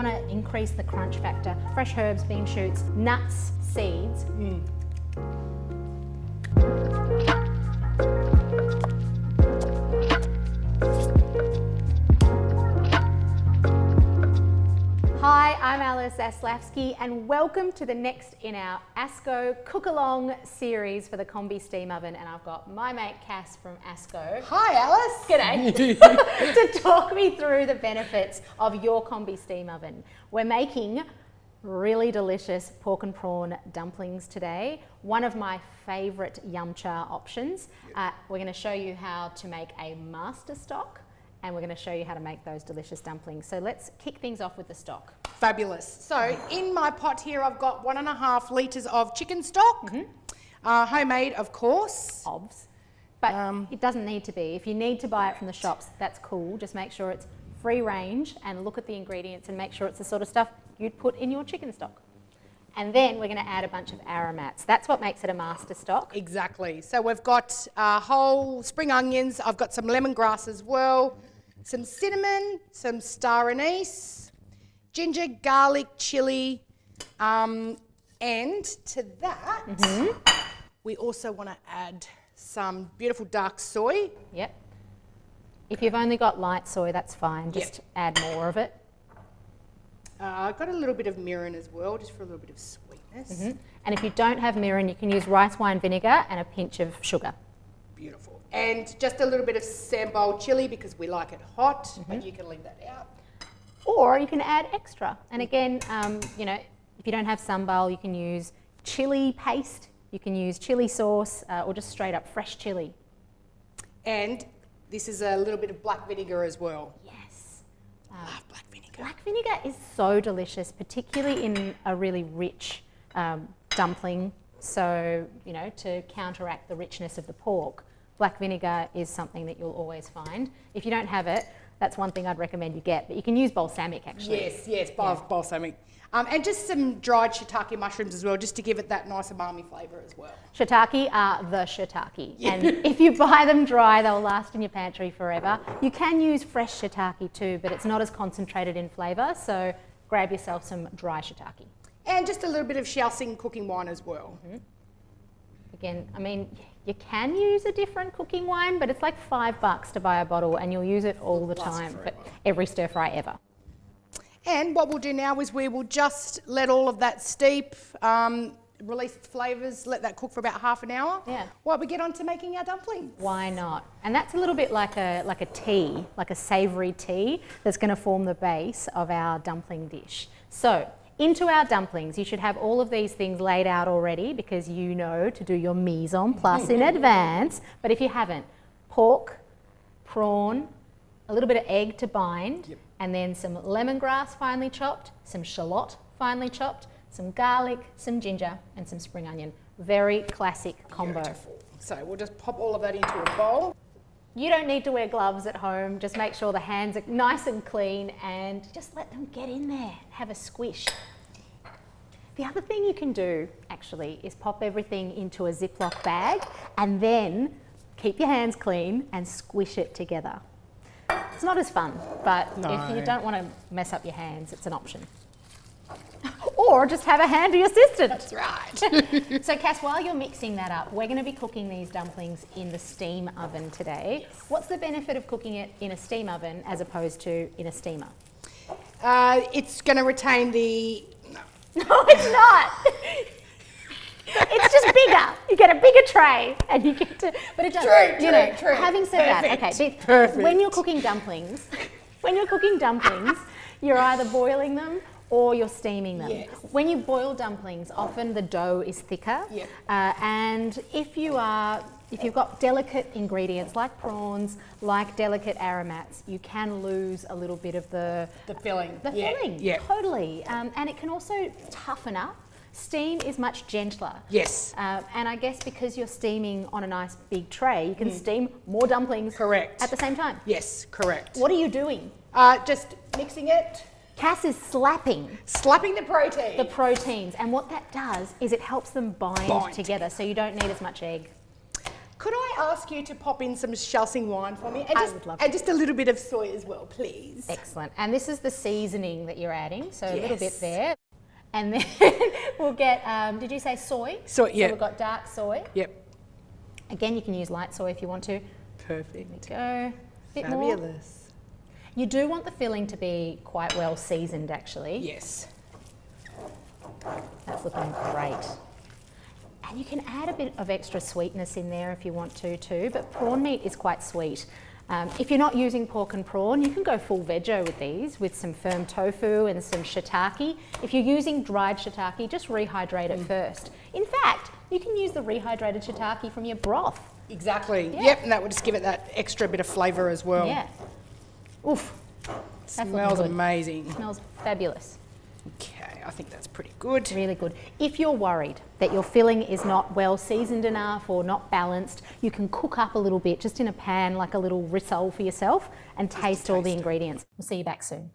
want to increase the crunch factor. Fresh herbs, bean shoots, nuts, seeds. Hi, I'm Alice Zaslavsky and welcome to the next in our ASCO Cook-Along series for the Combi Steam Oven, and I've got my mate Cass from ASCO. Hi Alice. G'day. To talk me through the benefits of your Combi Steam Oven. We're making really delicious pork and prawn dumplings today. One of my favourite yum cha options. We're going to show you how to make a master stock, and we're going to show you how to make those delicious dumplings. So let's kick things off with the stock. Fabulous. So in my pot here I've got 1.5 litres of chicken stock, homemade of course. Obs. But it doesn't need to be. If you need to buy it from the shops, that's cool. Just make sure it's free range and look at the ingredients and make sure it's the sort of stuff you'd put in your chicken stock. And then we're going to add a bunch of aromats. That's what makes it a master stock. Exactly. So we've got whole spring onions, I've got some lemongrass as well, some cinnamon, some star anise, ginger, garlic, chilli, and to that we also want to add some beautiful dark soy. Yep. If you've only got light soy, that's fine. Just add more of it. I've got a little bit of mirin as well, just for a little bit of sweetness. And if you don't have mirin, you can use rice wine vinegar and a pinch of sugar. Beautiful. And just a little bit of sambal chili because we like it hot, but you can leave that out. Or you can add extra. And again, you know, if you don't have sambal, you can use chili paste, you can use chili sauce, or just straight up fresh chili. And this is a little bit of black vinegar as well. Yes. Love black vinegar. Black vinegar is so delicious, particularly in a really rich dumpling. So, you know, to counteract the richness of the pork, black vinegar is something that you'll always find. If you don't have it, that's one thing I'd recommend you get, but you can use balsamic actually. Yes, balsamic. And just some dried shiitake mushrooms as well, just to give it that nice umami flavour as well. Shiitake are the shiitake, and if you buy them dry, they'll last in your pantry forever. You can use fresh shiitake too, but it's not as concentrated in flavour, so grab yourself some dry shiitake. And just a little bit of Shaoxing cooking wine as well. Again, I mean, you can use a different cooking wine, but it's like $5 to buy a bottle and you'll use it all the time for every stir fry ever. And what we'll do now is we will just let all of that steep, release its flavours, let that cook for about half an hour while we get on to making our dumplings. Why not? And that's a little bit like a tea, like a savoury tea that's going to form the base of our dumpling dish. So, into our dumplings, you should have all of these things laid out already because you know to do your mise en place in advance. But if you haven't, pork, prawn, a little bit of egg to bind, and then some lemongrass finely chopped, some shallot finely chopped, some garlic, some ginger, and some spring onion. Very classic combo. Beautiful. So we'll just pop all of that into a bowl. You don't need to wear gloves at home. Just make sure the hands are nice and clean and just let them get in there, have a squish. The other thing you can do actually is pop everything into a Ziploc bag and then keep your hands clean and squish it together. It's not as fun, but if you don't want to mess up your hands, it's an option. Or just have a handy assistant. That's right. So Cass, while you're mixing that up, we're going to be cooking these dumplings in the steam oven today. What's the benefit of cooking it in a steam oven as opposed to in a steamer? It's going to retain the... No, it's not. It's just bigger. You get a bigger tray and you get to... But it does, True. Having said that, when you're cooking dumplings, you're either boiling them or you're steaming them. Yes. When you boil dumplings, often the dough is thicker, and if you've got delicate ingredients like prawns, like delicate aromats, you can lose a little bit of the filling. The filling, totally. And it can also toughen up. Steam is much gentler. Yes. And I guess because you're steaming on a nice big tray, you can steam more dumplings at the same time. Yes, correct. What are you doing? Just mixing it. Cass is slapping the protein. the proteins, and what that does is it helps them bind together, so you don't need as much egg. Could I ask you to pop in some Shaoxing wine for me? And I just, would love and just a little bit of soy as well, please. Excellent. And this is the seasoning that you're adding, so a little bit Yes. there. And then we'll get, did you say soy? Soy, yeah. So we've got dark soy. Yep. Again, you can use light soy if you want to. Perfect. Go. A bit more. Fabulous. You do want the filling to be quite well seasoned, actually. Yes. That's looking great. And you can add a bit of extra sweetness in there if you want to too, but prawn meat is quite sweet. If you're not using pork and prawn, you can go full veggie with these, with some firm tofu and some shiitake. If you're using dried shiitake, just rehydrate it first. In fact, you can use the rehydrated shiitake from your broth. Exactly. Yeah. Yep, and that will just give it that extra bit of flavour as well. Yeah. Oof. That's Smells looking good. amazing. Smells fabulous. Okay, I think that's pretty good. Really good. If you're worried that your filling is not well seasoned enough or not balanced, you can cook up a little bit just in a pan, like a little risole for yourself, and taste all the ingredients. We'll see you back soon.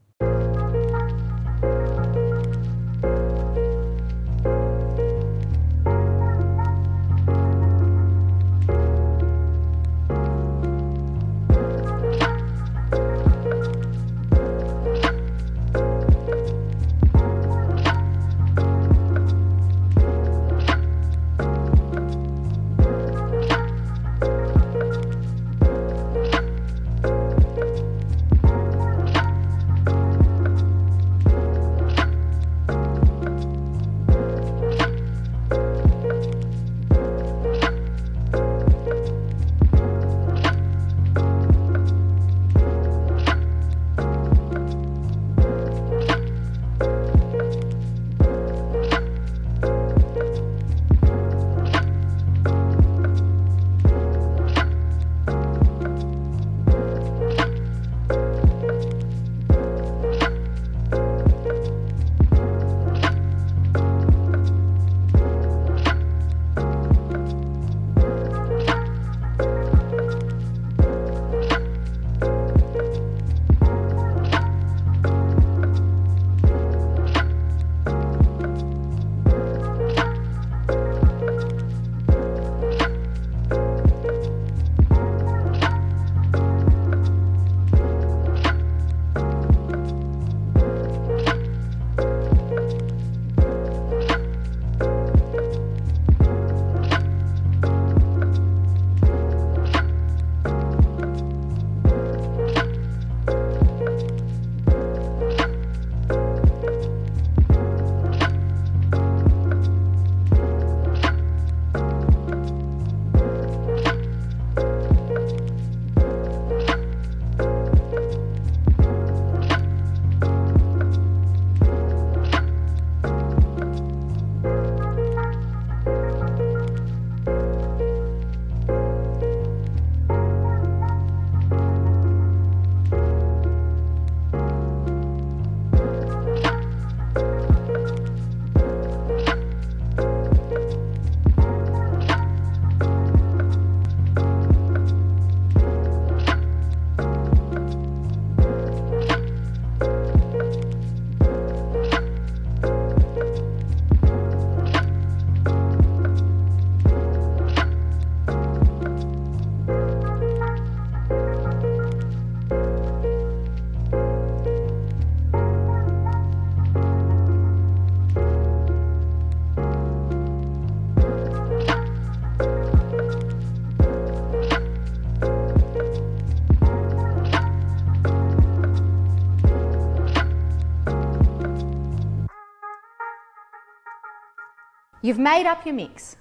You've made up your mix.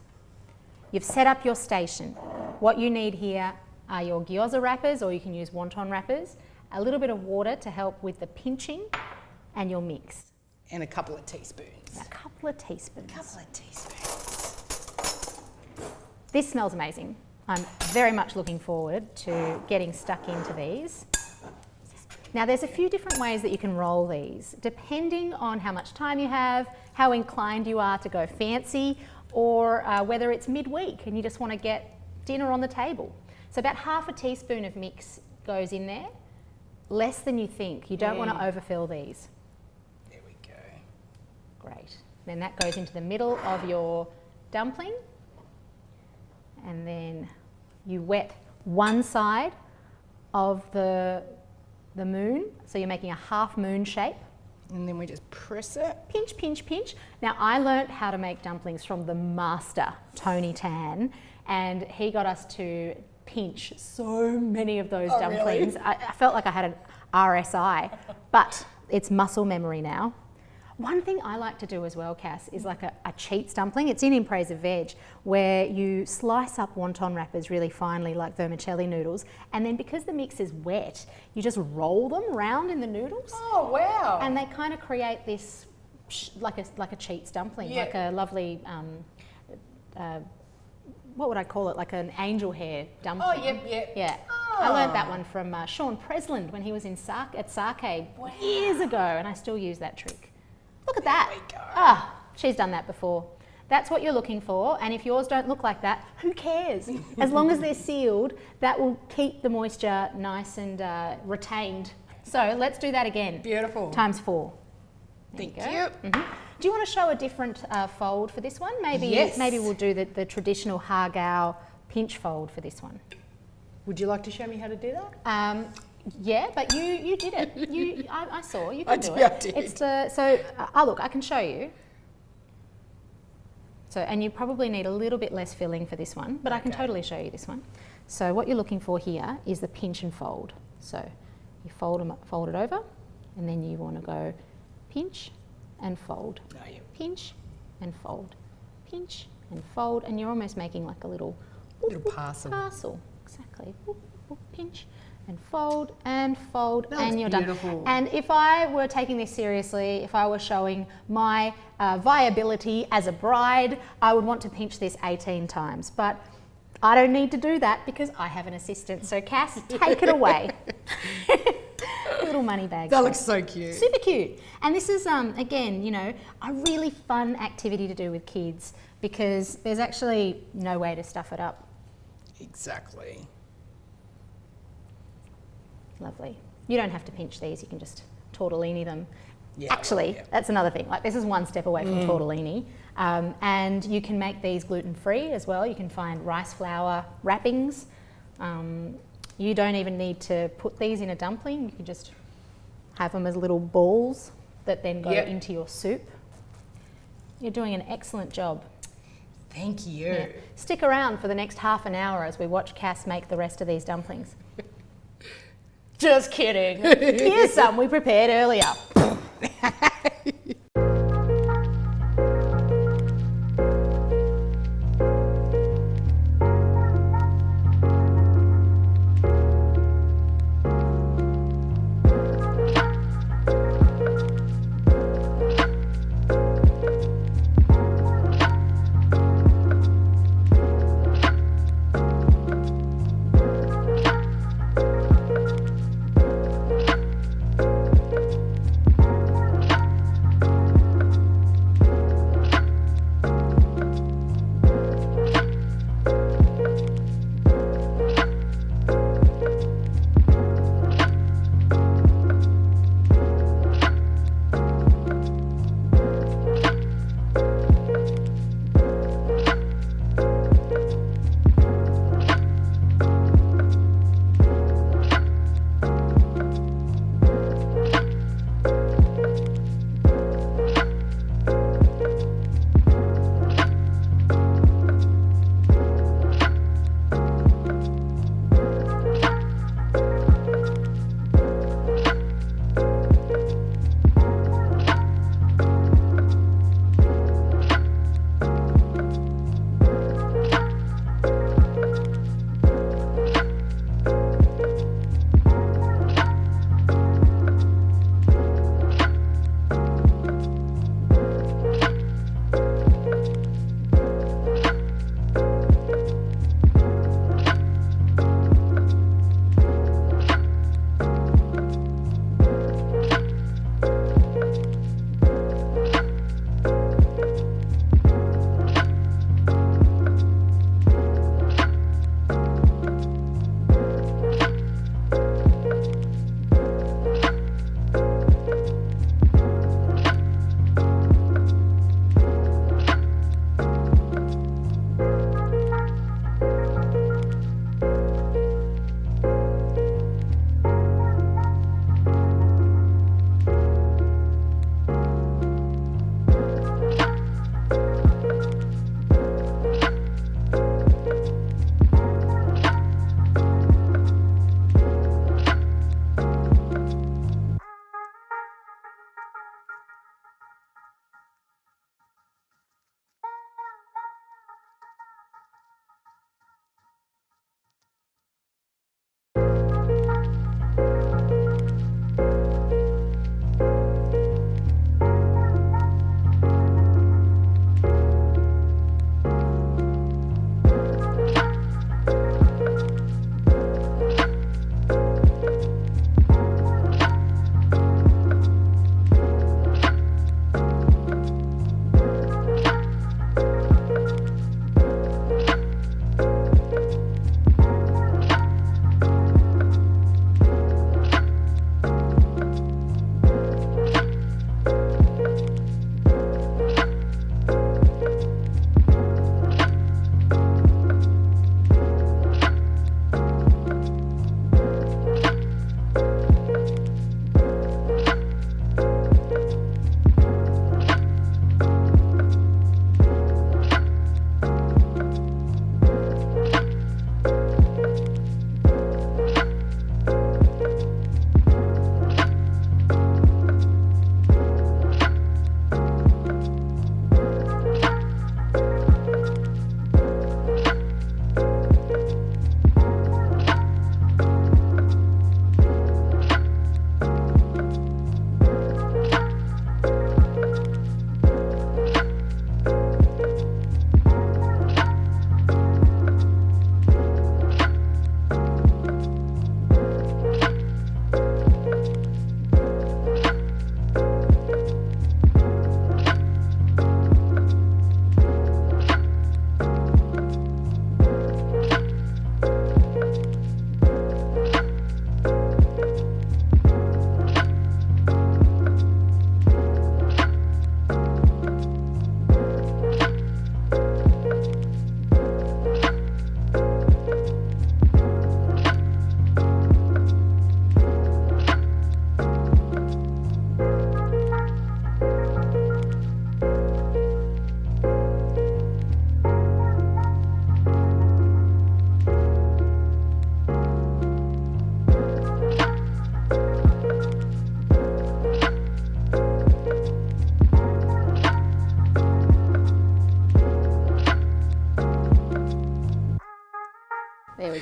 You've set up your station. What you need here are your gyoza wrappers, or you can use wonton wrappers, a little bit of water to help with the pinching, and your mix. And a couple of teaspoons. A couple of teaspoons. couple of teaspoons. This smells amazing. I'm very much looking forward to getting stuck into these. Now there's a few different ways that you can roll these, depending on how much time you have, how inclined you are to go fancy, or whether it's midweek and you just want to get dinner on the table. So about half a teaspoon of mix goes in there, less than you think. You don't want to overfill these. There we go. Great. Then that goes into the middle of your dumpling, and then You wet one side of the moon, so you're making a half moon shape. And then we just press it. Pinch, pinch, pinch. Now, I learnt how to make dumplings from the master, Tony Tan, and he got us to pinch so many of those dumplings. Really? I felt like I had an RSI, but it's muscle memory now. One thing I like to do as well, Cass, is like a cheats dumpling. It's in Praise of Veg, where you slice up wonton wrappers really finely like vermicelli noodles, and then because the mix is wet, you just roll them round in the noodles. Oh, wow. And they kind of create this like a cheats dumpling, Yeah. like a lovely, what would I call it? Like an angel hair dumpling. Oh, yep. Yeah. I learned that one from Sean Presland when he was in at Sarcade years ago, and I still use that trick. Look at that. There we go. Ah, she's done that before. That's what you're looking for, and if yours don't look like that, who cares? As long as they're sealed, that will keep the moisture nice and retained. So let's do that again. Beautiful. Times 4. Thank go. you. Do you want to show a different fold for this one? Maybe Yes. maybe we'll do the traditional Hargau pinch fold for this one. Would you like to show me how to do that? Yeah, but you did it. I saw you I can do did, it. I did. It's look, I can show you. So, and you probably need a little bit less filling for this one, but I can Okay. totally show you this one. So what you're looking for here is the pinch and fold. So you fold it over, and then you want to go pinch and fold, No, you. pinch and fold, pinch and fold, and you're almost making like a little Parcel. parcel. Exactly. Boop, boop, pinch and fold and fold, That and looks you're beautiful. done. And if I were taking this seriously, if I were showing my viability as a bride, I would want to pinch this 18 times. But I don't need to do that because I have an assistant. So Cass, take it away. Little money bag. That looks so cute. Super cute. And this is, again, you know, a really fun activity to do with kids because there's actually no way to stuff it up. Exactly. Lovely. You don't have to pinch these, you can just tortellini them. Yeah, Actually, yeah. that's another thing. Like, this is one step away from tortellini. And you can make these gluten-free as well. You can find rice flour wrappings. You don't even need to put these in a dumpling. You can just have them as little balls that then go Yep. into your soup. You're doing an excellent job. Thank you. Yeah. Stick around for the next half an hour as we watch Cass make the rest of these dumplings. Just kidding. Here's some we prepared earlier.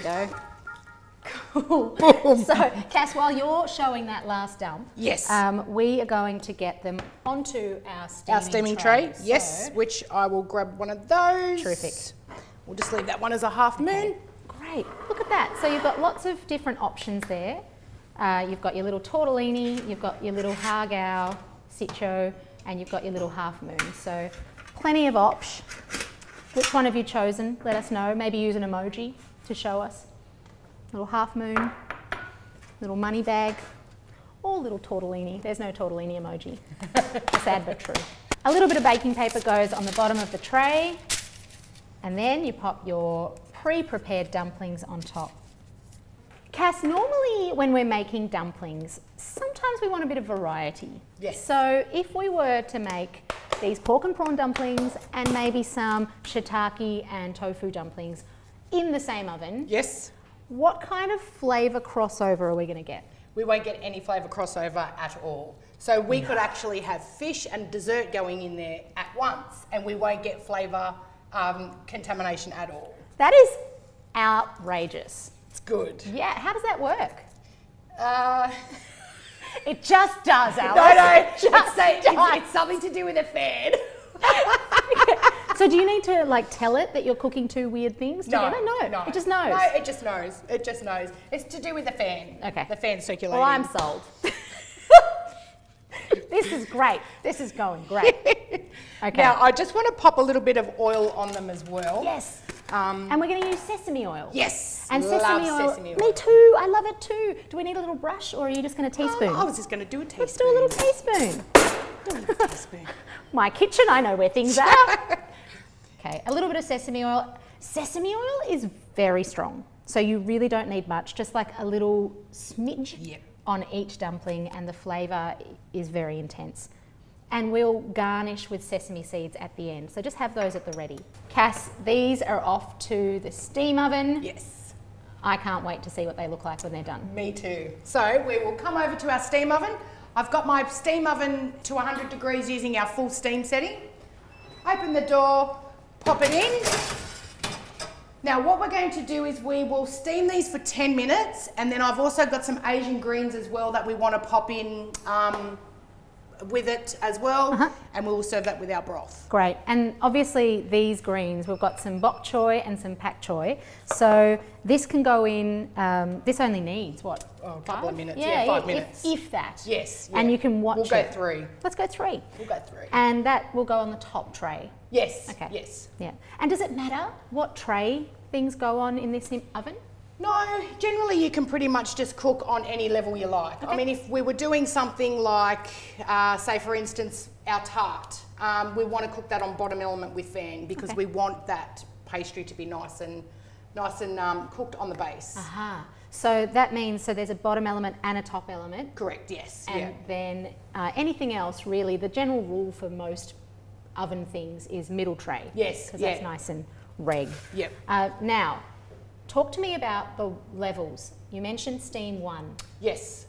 go. Cool. So, Cass, while you're showing that last dump, Yes. We are going to get them onto our steaming tray. So- Yes, which I will grab one of those. Terrific. We'll just leave that one as a half moon. Great, look at that. So you've got lots of different options there. You've got your little tortellini, you've got your little hargao, sitcho, and you've got your little half moon. So plenty of options. Which one have you chosen? Let us know. Maybe use an emoji to show us. Little half moon, little money bag, or little tortellini. There's no tortellini emoji. Sad but true. A little bit of baking paper goes on the bottom of the tray, and then you pop your pre-prepared dumplings on top. Cass, normally when we're making dumplings, sometimes we want a bit of variety. Yes. So if we were to make these pork and prawn dumplings and maybe some shiitake and tofu dumplings in the same oven, Yes. what kind of flavour crossover are we going to get? We won't get any flavour crossover at all. So we could actually have fish and dessert going in there at once, and we won't get flavour contamination at all. That is outrageous. It's good. Yeah, how does that work? Uh, It just does, Alice. no, It just does. it's something to do with a fan. So do you need to like tell it that you're cooking two weird things together? No, it just knows. No, it just knows. It just knows. It's to do with the fan. Okay. The fan circulating. Well, I'm sold. This is great. This is going great. Okay. Now, I just want to pop a little bit of oil on them as well. Yes. And we're going to use sesame oil. Yes. And love sesame oil. Me too. I love it too. Do we need a little brush, or are you just going to teaspoon? I was just going to do a teaspoon. Let's do a little teaspoon. Do a little teaspoon. My kitchen, I know where things are. Okay, a little bit of sesame oil. Sesame oil is very strong, so you really don't need much, just like a little smidge Yep. on each dumpling, and the flavour is very intense. And we'll garnish with sesame seeds at the end, so just have those at the ready. Cass, these are off to the steam oven. Yes. I can't wait to see what they look like when they're done. Me too. So we will come over to our steam oven. I've got my steam oven to 100 degrees using our full steam setting. Open the door, pop it in. Now what we're going to do is we will steam these for 10 minutes, and then I've also got some Asian greens as well that we want to pop in with it as well, and we will serve that with our broth. Great, and obviously these greens, we've got some bok choy and some pak choy, so this can go in, this only needs what? Oh, a couple of minutes, Yeah, 5 minutes. If that. Yes. And yeah. you can watch We'll go it. 3. Let's go 3. We'll go 3. And that will go on the top tray. Yes. Okay. Yes. Yeah. And does it matter what tray things go on in this oven? No, generally you can pretty much just cook on any level you like. I mean, if we were doing something like, say for instance, our tart, we want to cook that on bottom element with fan because we want that pastry to be nice and cooked on the base. Aha. So that means, so there's a bottom element and a top element. Correct, yes. And then anything else, really, the general rule for most oven things is middle tray. Yes, Because that's nice and reg. Yep. Now, talk to me about the levels. You mentioned steam 1. Yes.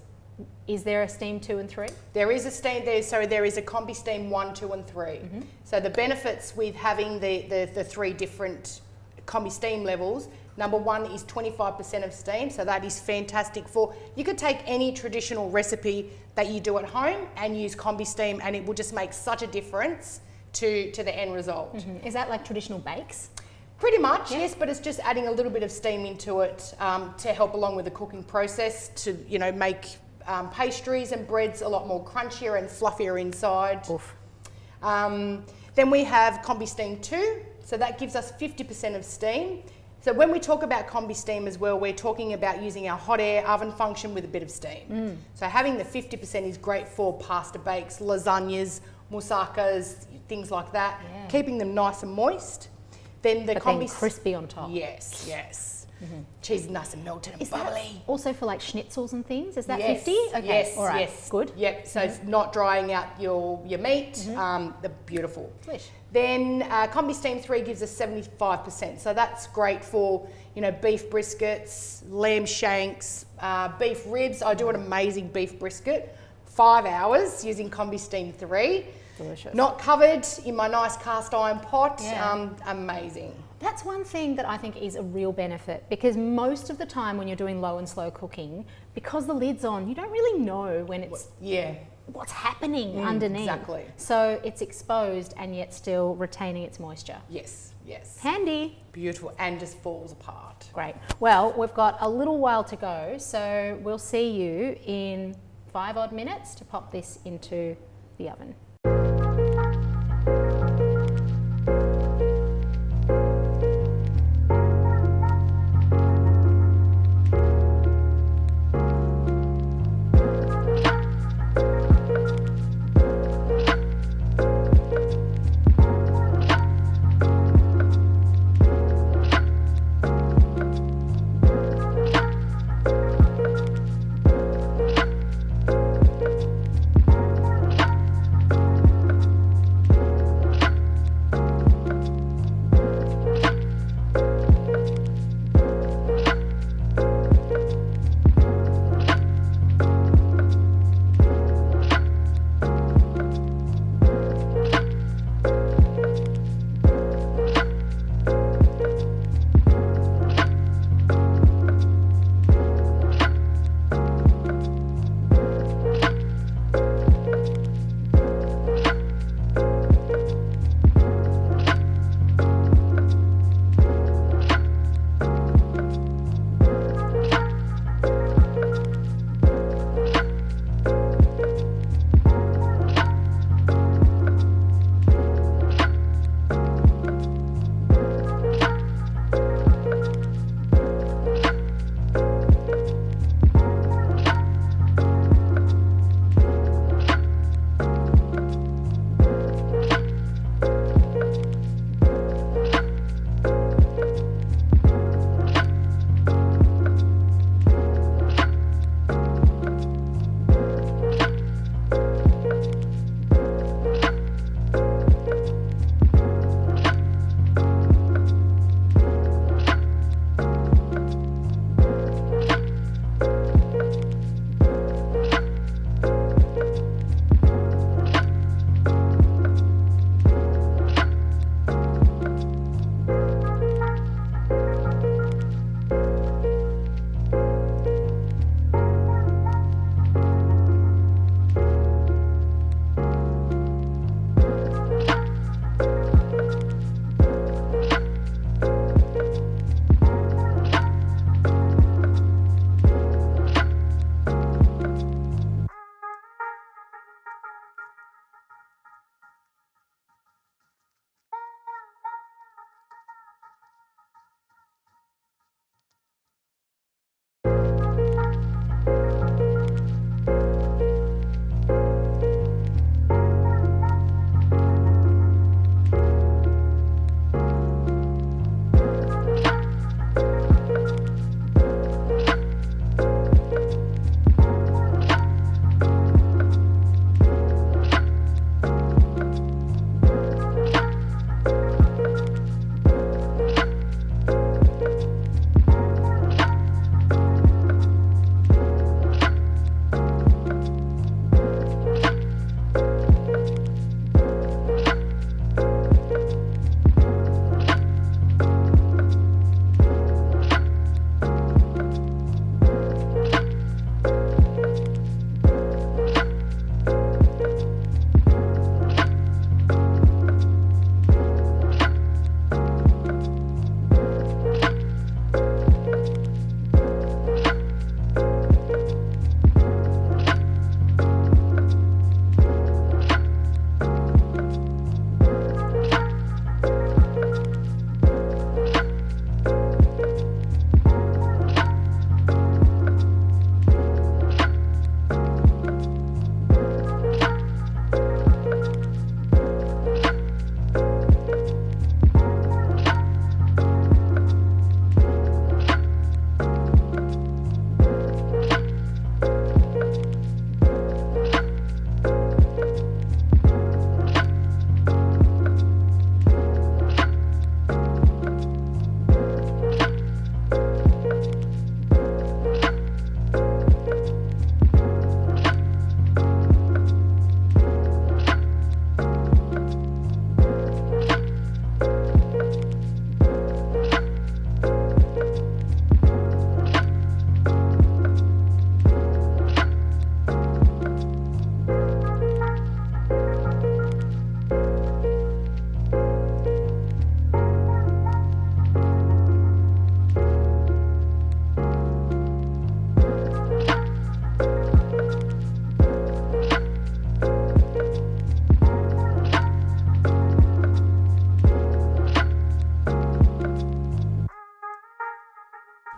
Is there a steam 2 and 3? There is a steam there, so there is a combi steam 1, 2 and 3. So the benefits with having the 3 different combi steam levels, number 1 is 25% of steam, so that is fantastic for, you could take any traditional recipe that you do at home and use combi steam, and it will just make such a difference to the end result. Is that like traditional bakes? Pretty much, yes, but it's just adding a little bit of steam into it to help along with the cooking process to, you know, make pastries and breads a lot more crunchier and fluffier inside. Oof. Then we have combi steam 2, so that gives us 50% of steam. So when we talk about combi steam as well, we're talking about using our hot air oven function with a bit of steam. So having the 50% is great for pasta bakes, lasagnas, moussakas, things like that, keeping them nice and moist. Then the But combi then crispy on top. Yes, yes. Cheese is nice and melted and Is that bubbly. also for like schnitzels and things? Is that Yes, 50? Okay, yes, all right. yes. Good. Yep, so it's not drying out your meat. They're beautiful. Delish. Then combi steam 3 gives us 75%, so that's great for, you know, beef briskets, lamb shanks, beef ribs. I do an amazing beef brisket, 5 hours using combi steam 3. Delicious. Not covered in my nice cast iron pot. Yeah. Amazing. That's one thing that I think is a real benefit, because most of the time when you're doing low and slow cooking, because the lid's on, you don't really know when it's Yeah. what's happening underneath. exactly. So it's exposed and yet still retaining its moisture. Yes, yes. Handy. Beautiful, and just falls apart. Great. Well, we've got a little while to go, so we'll see you in 5 odd minutes to pop this into the oven.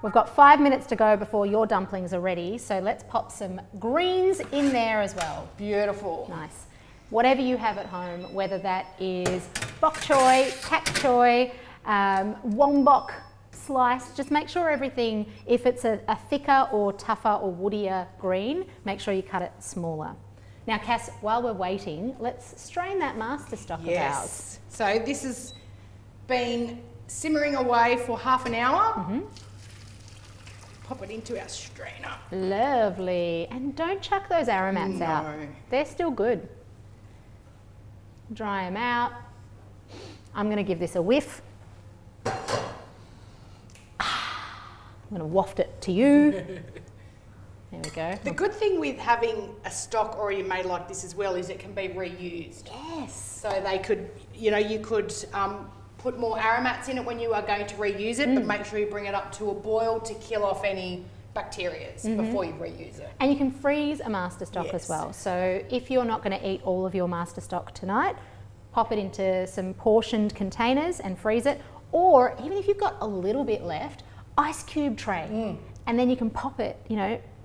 We've got 5 minutes to go before your dumplings are ready, so let's pop some greens in there as well. Beautiful. Nice. Whatever you have at home, whether that is bok choy, pak choy, wombok slice, just make sure everything, if it's a thicker or tougher or woodier green, make sure you cut it smaller. Now Cass, while we're waiting, let's strain that master stock of ours. So this has been simmering away for half an hour. Pop it into our strainer. Lovely. And don't chuck those aromats out. They're still good. Dry them out. I'm going to give this a whiff. I'm going to waft it to you. There we go. The good thing with having a stock already made like this as well is it can be reused. Yes. So they could, you could put more aromats in it when you are going to reuse it, but make sure you bring it up to a boil to kill off any bacteria before you reuse it. And you can freeze a master stock as well. So if you're not going to eat all of your master stock tonight, pop it into some portioned containers and freeze it. Or even if you've got a little bit left, ice cube tray. And then you can pop it,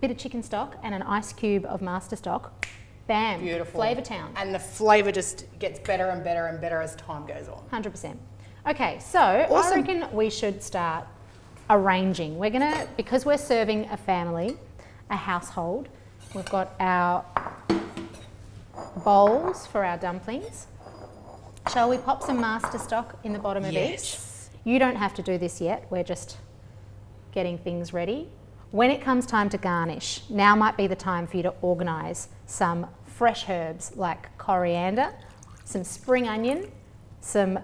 bit of chicken stock and an ice cube of master stock. Bam. Beautiful. Flavour town. And the flavour just gets better and better and better as time goes on. 100%. Okay, so I reckon we should start arranging. We're gonna, because we're serving a family, a household, we've got our bowls for our dumplings. Shall we pop some master stock in the bottom of each? You don't have to do this yet, we're just getting things ready. When it comes time to garnish, now might be the time for you to organise some fresh herbs like coriander, some spring onion, some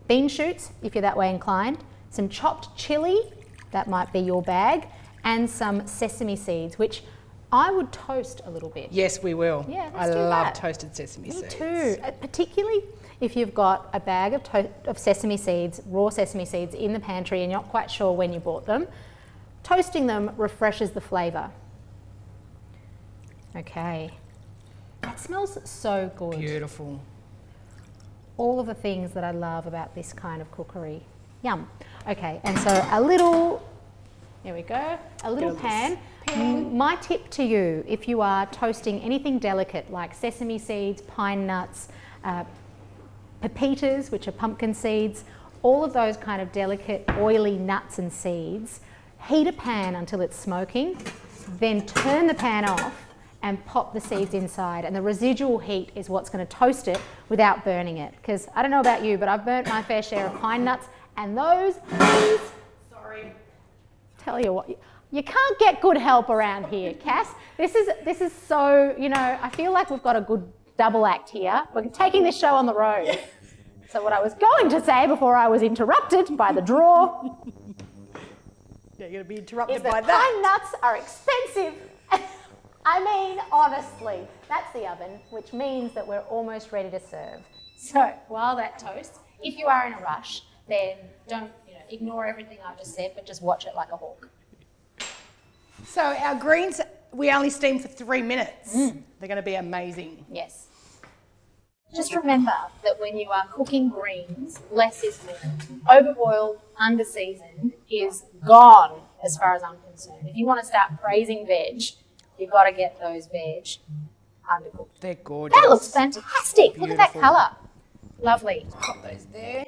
bean shoots, if you're that way inclined, some chopped chilli, that might be your bag, and some sesame seeds, which I would toast a little bit. Yes, we will. Yeah, I love toasted sesame seeds. Me too, particularly if you've got a bag of sesame seeds, raw sesame seeds in the pantry and you're not quite sure when you bought them. Toasting them refreshes the flavour. Okay, that smells so good. Beautiful. All of the things that I love about this kind of cookery. Yum. Okay, and so a little, there we go, a little pan. My tip to you, if you are toasting anything delicate like sesame seeds, pine nuts, pepitas, which are pumpkin seeds, all of those kind of delicate oily nuts and seeds, heat a pan until it's smoking, then turn the pan off and pop the seeds inside, and the residual heat is what's going to toast it without burning it. Because I don't know about you, but I've burnt my fair share of pine nuts, and those, sorry, tell you what, you can't get good help around here, Cass. This is so, I feel like we've got a good double act here. We're taking this show on the road. So what I was going to say before I was interrupted by the draw, You're going to be interrupted is by that that. pine nuts are expensive. I mean, honestly, that's the oven, which means that we're almost ready to serve. So while that toasts, if you are in a rush, then don't ignore everything I've just said, but just watch it like a hawk. So our greens, we only steam for 3 minutes. They're going to be amazing. Yes. Just remember that when you are cooking greens, less is more. Overboiled, under-seasoned is gone as far as I'm concerned. If you want to start praising veg, you've got to get those veg undercooked. They're gorgeous. That looks fantastic. Look at that colour. Lovely. Pop those there.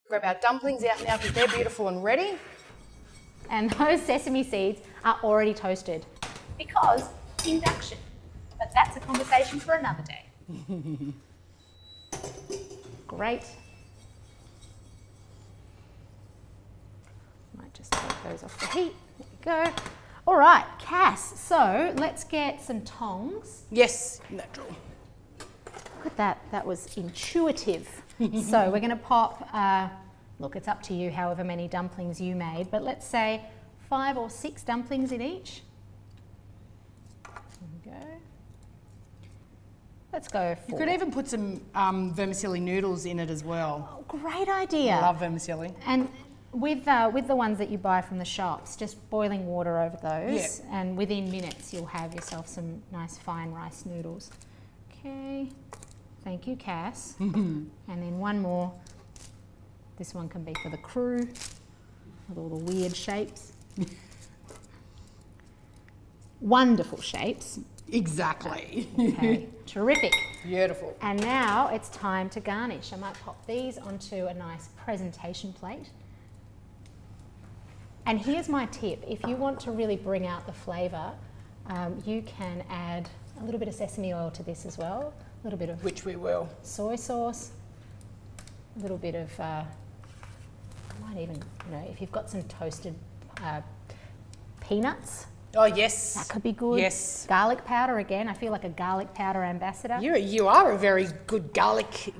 Grab our dumplings out now because they're beautiful and ready. And those sesame seeds are already toasted because induction. But that's a conversation for another day. Great. Might just take those off the heat. There we go. All right, Cass, so let's get some tongs. Yes, in that drawer. Look at that, that was intuitive. So we're gonna pop, look, it's up to you however many dumplings you made, but let's say 5 or 6 dumplings in each. There we go. Let's go 4. You could even put some vermicelli noodles in it as well. Oh, great idea. I love vermicelli. And with the ones that you buy from the shops, just boiling water over those, and within minutes you'll have yourself some nice fine rice noodles. Okay, thank you, Cass. And then one more. This one can be for the crew with all the weird shapes. wonderful shapes. Exactly. Okay, terrific. Beautiful. And now it's time to garnish. I might pop these onto a nice presentation plate. And here's my tip. If you want to really bring out the flavour, you can add a little bit of sesame oil to this as well. A little bit of Which we will. soy sauce. A little bit of, I might even, if you've got some toasted peanuts, Oh, yes. that could be good. Yes. Garlic powder again. I feel like a garlic powder ambassador. You are a very good garlic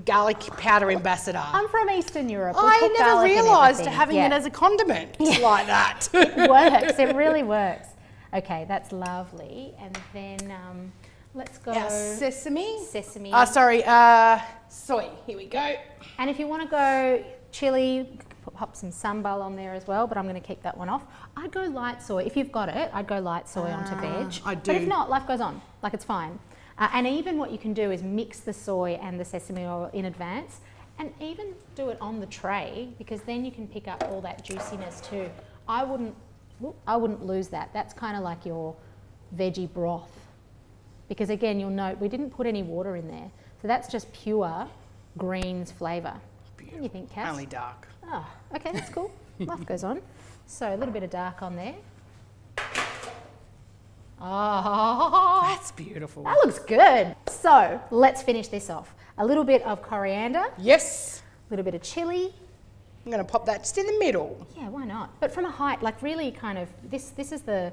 powder ambassador. I'm from Eastern Europe. We I put never garlic in realised everything. having Yeah. it as a condiment like that. It works. It really works. Okay, that's lovely. And then let's go Our sesame. sesame. Soy. Here we go. And if you want to go chili, pop some sambal on there as well, but I'm going to keep that one off. I'd go light soy. If you've got it, I'd go light soy onto veg. I But if do. not, life goes on. Like, it's fine. And even what you can do is mix the soy and the sesame oil in advance, and even do it on the tray, because then you can pick up all that juiciness too. I wouldn't lose that. That's kind of like your veggie broth. Because again, you'll note we didn't put any water in there. So that's just pure greens flavour. What do you think, Cass? Only dark. Oh, okay, that's cool. Life goes on. So a little bit of dark on there. Oh, That's beautiful. that looks good. So let's finish this off. A little bit of coriander, Yes. a little bit of chili. I'm going to pop that just in the middle. Yeah, why not? But from a height, like really kind of, this is the,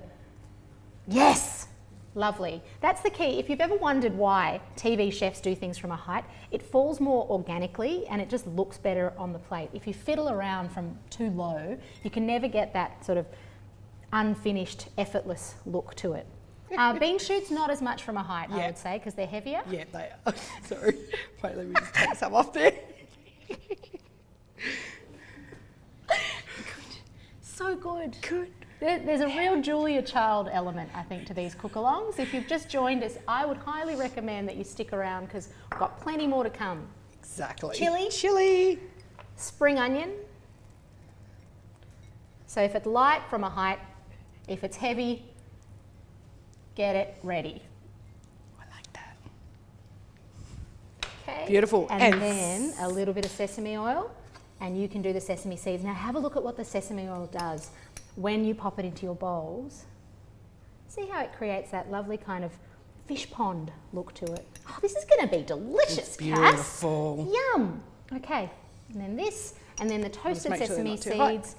yes, lovely. That's the key. If you've ever wondered why TV chefs do things from a height, it falls more organically and it just looks better on the plate. If you fiddle around from too low, you can never get that sort of unfinished, effortless look to it. Bean shoots, not as much from a height, I Yeah. would say, because they're heavier. Yeah, they are. Sorry. Wait, let me just take some off there. So good. Good. There's a real Julia Child element, I think, to these cook-alongs. If you've just joined us, I would highly recommend that you stick around because we've got plenty more to come. Exactly. Chili. Chili. Spring onion. So if it's light, from a height. If it's heavy, get it ready. I like that. Okay. Beautiful. And And then a little bit of sesame oil, and you can do the sesame seeds. Now have a look at what the sesame oil does when you pop it into your bowls. See how it creates that lovely kind of fish pond look to it. Oh, this is going to be delicious, It's Cass. beautiful. Yum. Okay, and then this, and then the toasted make sure they're sesame not too hot. seeds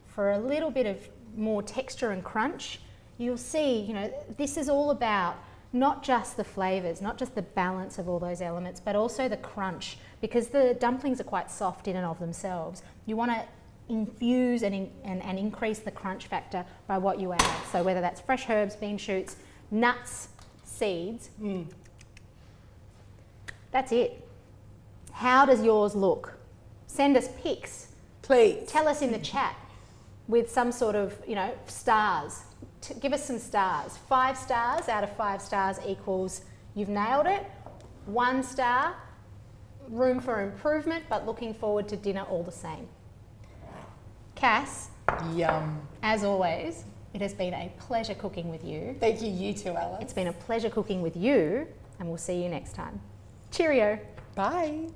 for a little bit of more texture and crunch. You'll see, this is all about not just the flavours, not just the balance of all those elements, but also the crunch, because the dumplings are quite soft in and of themselves. You want to infuse and increase the crunch factor by what you add. So whether that's fresh herbs, bean shoots, nuts, seeds, that's it. How does yours look? Send us pics. Please. Tell us in the chat with some sort of, stars. Give us some stars. 5 stars out of 5 stars equals you've nailed it. 1 star, room for improvement, but looking forward to dinner all the same. Cass, Yum. as always, it has been a pleasure cooking with you. Thank you, you too, Alice. It's been a pleasure cooking with you, and we'll see you next time. Cheerio. Bye.